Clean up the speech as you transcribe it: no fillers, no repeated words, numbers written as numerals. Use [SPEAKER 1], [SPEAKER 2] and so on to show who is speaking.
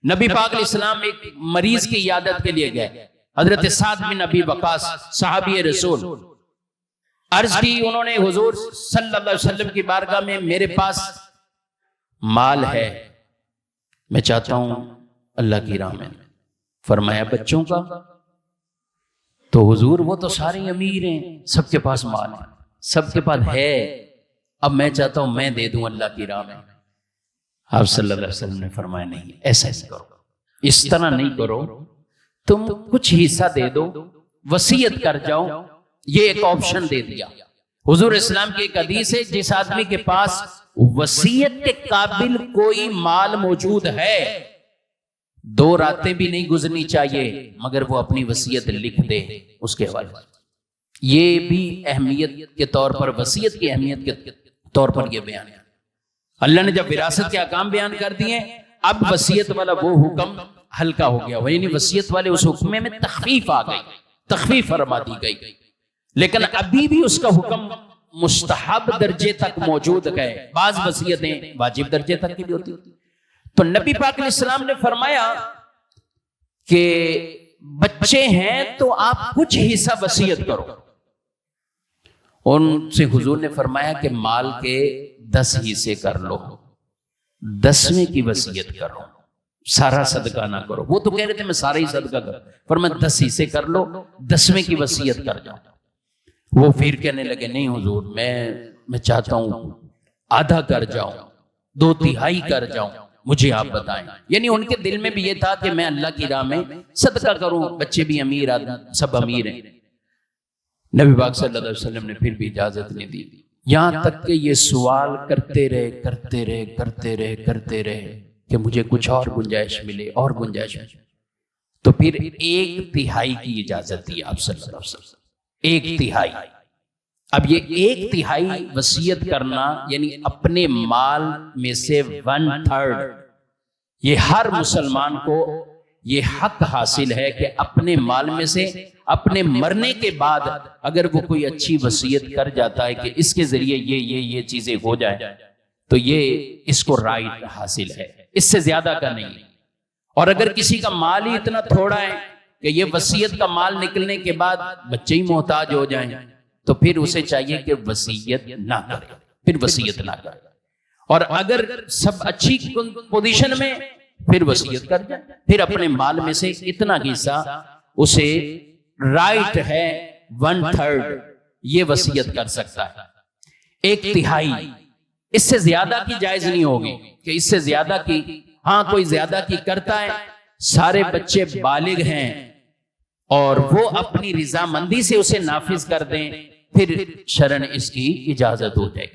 [SPEAKER 1] نبی پاک علیہ السلام ایک مریض کی عیادت کے لیے گئے. حضرت سعد بن ابی وقاص صحابی رسول، عرض کی انہوں نے حضور صلی اللہ علیہ وسلم کی بارگاہ میں، میرے پاس مال ہے، میں چاہتا ہوں اللہ کی راہ میں. فرمایا بچوں کا؟ تو حضور وہ تو سارے امیر ہیں، سب کے پاس مال ہے، سب کے پاس ہے، اب میں چاہتا ہوں میں دے دوں اللہ کی راہ میں. آپ صلی اللہ علیہ وسلم نے فرمایا نہیں، ایسا نہیں کرو، اس طرح نہیں کرو، تم کچھ حصہ دے دو، وصیت کر جاؤ. یہ ایک آپشن دے دیا. حضور اسلام کی ایک حدیث ہے، جس آدمی کے پاس وصیت کے قابل کوئی مال موجود ہے، 2 راتیں بھی نہیں گزرنی چاہیے مگر وہ اپنی وصیت لکھ دے اس کے حوالے. یہ بھی اہمیت کے طور پر، وصیت کی اہمیت کے طور پر یہ بیان ہے. اللہ نے جب وراثت کے احکام بیان کر دیے، اب وصیت والا وہ حکم ہلکا ہو گیا، یعنی وصیت والے اس حکم میں تخفیف آ گئی، تخفیف فرما دی گئی. لیکن ابھی بھی اس کا حکم مستحب درجے تک موجود ہے. بعض وصیتیں واجب درجے تک کی بھی ہوتی. تو نبی پاک علیہ السلام نے فرمایا کہ بچے ہیں تو آپ کچھ حصہ وصیت کرو. ان سے حضور نے فرمایا کہ مال کے 10 حصے کر لو، 10ویں کی وصیت کرو، سارا صدقہ نہ کرو. وہ تو کہہ رہے تھے میں سارا ہی صدقہ کروں، فرمایا 10 حصے کر لو، 10ویں کی وصیت کر جاؤ. وہ پھر کہنے لگے نہیں حضور، میں چاہتا ہوں آدھا کر جاؤں، 2/3 کر جاؤں، مجھے آپ بتائیں. یعنی ان کے دل میں بھی یہ تھا کہ میں اللہ کی راہ میں صدقہ کروں، بچے بھی امیر، سب امیر ہیں. نبی پاک صلی اللہ علیہ وسلم نے پھر بھی اجازت نہیں دی، یہاں تک کہ یہ سوال کرتے رہے کہ مجھے کچھ اور گنجائش ملے، اور گنجائش ملے. تو پھر 1/3 کی اجازت دی آپ صلی اللہ علیہ وسلم. 1/3. اب یہ 1/3 وصیت کرنا یعنی اپنے مال میں سے 1/3، یہ ہر مسلمان کو یہ حق حاصل ہے کہ اپنے مال میں سے اپنے مرنے کے بعد اگر وہ کوئی اچھی وصیت کر جاتا ہے کہ اس کے ذریعے یہ چیزیں ہو جائیں، تو یہ اس کو رائٹ حاصل ہے، اس سے زیادہ کا نہیں. اور اگر کسی کا مال ہی اتنا تھوڑا ہے کہ یہ وصیت کا مال نکلنے کے بعد بچے ہی محتاج ہو جائیں، تو پھر اسے چاہیے کہ وصیت نہ کرے، پھر وصیت نہ کرے. اور اگر سب اچھی پوزیشن میں، پھر وصیت کر جائے، پھر اپنے مال میں سے اتنا حصہ اسے رائٹ ہے 1/3 یہ وصیت کر سکتا ہے. 1/3 اس سے زیادہ کی جائز نہیں ہوگی کہ اس سے زیادہ کی، ہاں کوئی زیادہ کی کرتا ہے، سارے بچے بالغ ہیں اور وہ اپنی رضامندی سے اسے نافذ کر دیں، پھر شرعاً اس کی اجازت ہو جائے گی.